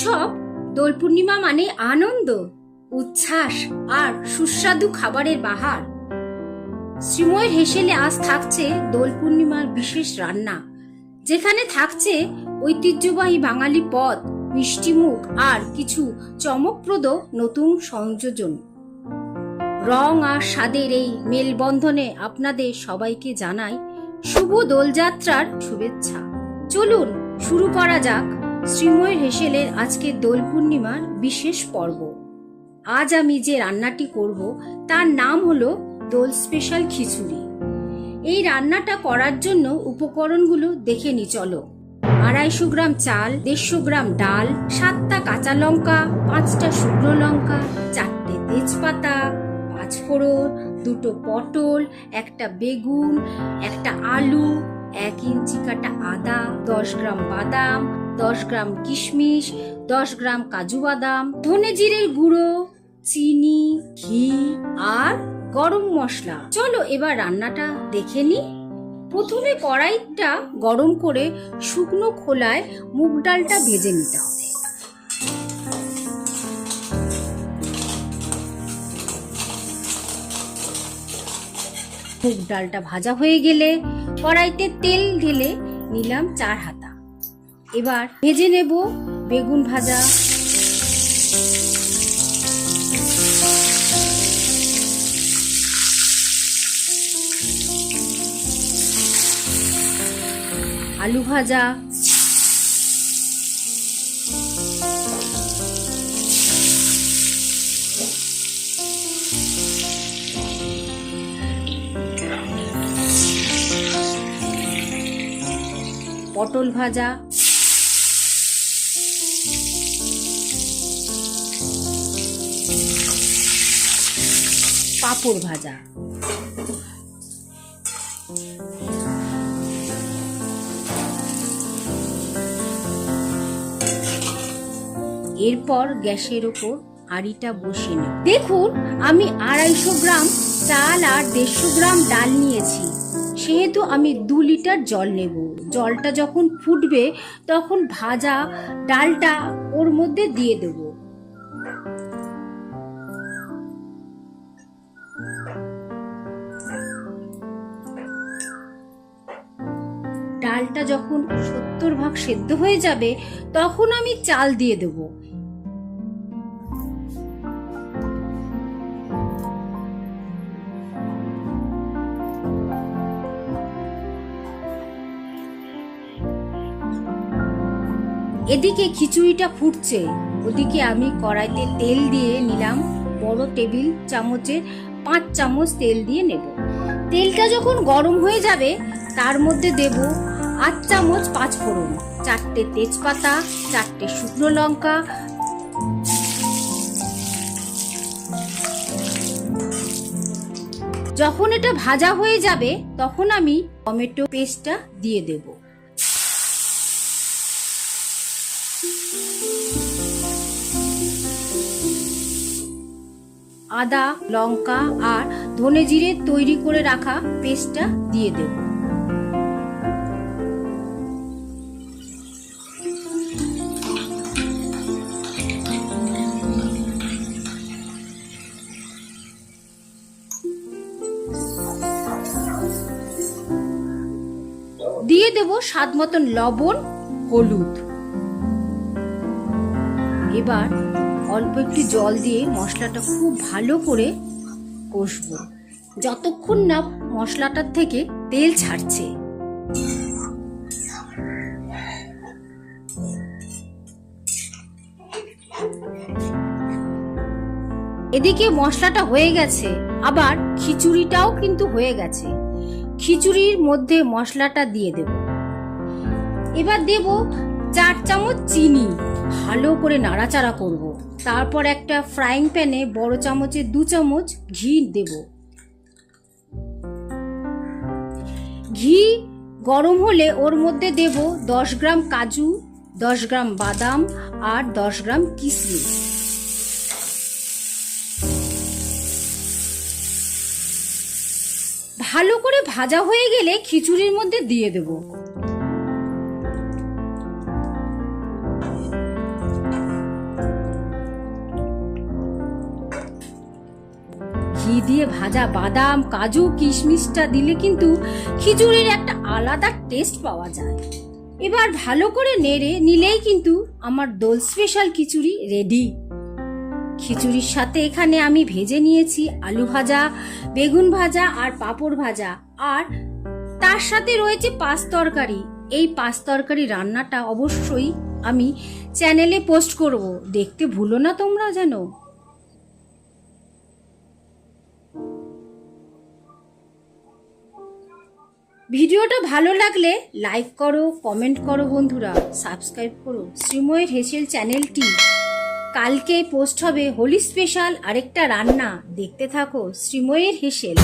উৎসব। দোল পূর্ণিমা মানে আনন্দ, উচ্ছ্বাস আর সুস্বাদু খাবারের বাহার। শ্রীময়ের হেসেলে আজ থাকছে দোল পূর্ণিমার বিশেষ রান্না, যেখানে থাকছে ঐতিহ্যবাহী বাঙালি পদ, মিষ্টিমুখ আর কিছু চমকপ্রদ নতুন সংযোজন। রং আর স্বাদের এই মেলবন্ধনে আপনাদের সবাইকে জানাই শুভ দোলযাত্রার শুভেচ্ছা। চলুন শুরু করা যাক শ্রীময়ের হেসেলের আজকের দোল পূর্ণিমার বিশেষ পর্ব। আজ আমি যে রান্নাটি করব তার নাম হলো দোল স্পেশাল খিচুড়ি। এই রান্নাটা করার জন্য উপকরণগুলো দেখে নি চলো। 250 গ্রাম চাল, 150 গ্রাম ডাল, 7টা কাঁচা লঙ্কা, 5টা শুকনো লঙ্কা, 4টে তেজপাতা, 5 ফোড়ন, 2টো পটল, 1টা বেগুন, 1টা আলু, 1 ইঞ্চি কাটা আদা, 10 গ্রাম বাদাম, 10 গ্রাম কিশমিশ, 10 গ্রাম কাজু বাদাম, ধনে জিরের গুঁড়ো, চিনি, ঘি আর গরম মশলা। চলো এবার রান্নাটা দেখে নি। প্রথমে কড়াইটা গরম করে শুকনো খোলায় মুগ ডালটা ভেজে নিতে হবে। মুগ ডালটা ভাজা হয়ে গেলে কড়াইতে তেল ঢেলে নিলাম 4 হাতা। এবার ভেজে নেব বেগুন ভাজা, আলু ভাজা, পটল ভাজা, পাঁপড় ভাজা। এরপর গ্যাসের ওপর হাঁড়িটা বসিয়ে নেব। দেখুন আমি 250 গ্রাম চাল আর 150 গ্রাম ডাল নিয়েছি, সেহেতু আমি 2 লিটার জল নেব। জলটা যখন ফুটবে তখন ভাজা ডালটা ওর মধ্যে দিয়ে দেব। ডালটা যখন 70% সেদ্ধ হয়ে যাবে তখন আমি চাল দিয়ে দেব। এদিকে খিচুড়িটা ফুটছে, ওদিকে আমি কড়াইতে তেল দিয়ে নিলাম। বড় টেবিল চামচের 5 চামচ তেল দিয়ে নেব। তেলটা যখন গরম হয়ে যাবে তার মধ্যে দেব 8 চামচ 5 ফোড়ন, 4টে তেজপাতা, 4টে শুকনো লঙ্কা, যখন এটা ভাজা হয়ে যাবে তখন আমি টমেটো পেস্টটা দিয়ে দেব। আদা, লঙ্কা আর ধনে জিরে তৈরি করে রাখা পেস্টটা দিয়ে দেব। দিয়ে দেব স্বাদ মতন লবণ, হলুদ। এবার অল্প একটু জল দিয়ে মশলাটা খুব ভালো করে কষবো যতক্ষণ না মশলাটার থেকে তেল ছাড়ছে। এদিকে মশলাটা হয়ে গেছে, আবার খিচুড়িটাও কিন্তু হয়ে গেছে। খিচুড়ির মধ্যে মশলাটা দিয়ে দেব। এবার দেব 4 চামচ চিনি, ভালো করে নাড়াচাড়া করব। তারপর একটা ফ্রাইং প্যানে বড় চামচে 2 চামচ ঘি দেব। ঘি গরম হলে ওর মধ্যে দেব 10 গ্রাম কাজু, 10 গ্রাম বাদাম আর 10 গ্রাম কিশমিশ। ভালো করে ভাজা হয়ে গেলে খিচুড়ির মধ্যে দিয়ে দেব। ঘি দিয়ে ভাজা বাদাম, কাজু, কিশমিশটা দিলে কিন্তু খিচুড়ির একটা আলাদা টেস্ট পাওয়া যায়। এবার ভালো করে নেড়ে নিলেই কিন্তু আমার দোল স্পেশাল খিচুড়ি রেডি। খিচুড়ির সাথে এখানে আমি ভেজে নিয়েছি আলু ভাজা, বেগুন ভাজা আর পাঁপড় ভাজা, আর তার সাথে রয়েছে পাঁচ তরকারি। এই পাঁচ তরকারি রান্নাটা অবশ্যই আমি চ্যানেলে পোস্ট করব, দেখতে ভুলো না তোমরা যেন। ভিডিওটা ভালো লাগলে লাইক করো, কমেন্ট করো বন্ধুরা, সাবস্ক্রাইব করো শ্রীময়ের হেসেল চ্যানেলটি। কালকে পোস্ট হবে হোলি স্পেশাল আরেকটা রান্না, দেখতে থাকো শ্রীময়ের হেসেল।